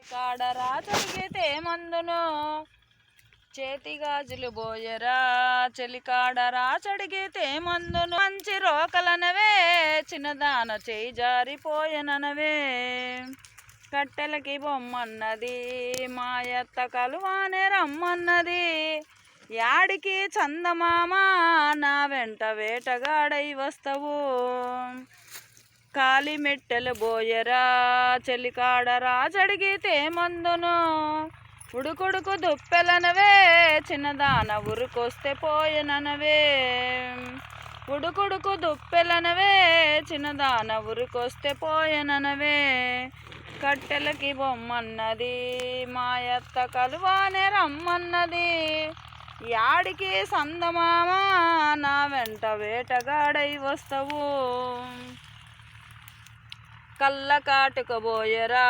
కాడ రాజడిగితే మందును చేతి గాజులు బోయరా చెలికాడ రాచడిగితే మందును మంచి రోకలనవే చిన్నదాన చేయి జారిపోయెననవే కట్టెలకి బొమ్మన్నది మాయత్త కలువానే రమ్మన్నది యాడికి చందమామ నా వెంట వేటగాడై వస్తవు కాలి మెట్టెలు బోయరా చెలికాడ రాజడిగితే మందును ఉడుకుడుకు దుప్పెలనవే చిన్నదాన ఉరుకొస్తే పోయెననవే ఉడుకుడుకు దుప్పెలనవే చిన్నదాన ఉరుకొస్తే పోయెననవే కట్టెలకి బొమ్మన్నది మాయత్త కలువానే రమ్మన్నది యాడికి సందమామ నా వెంట వేటగాడై వస్తవు కళ్ళ కాటుక బోయరా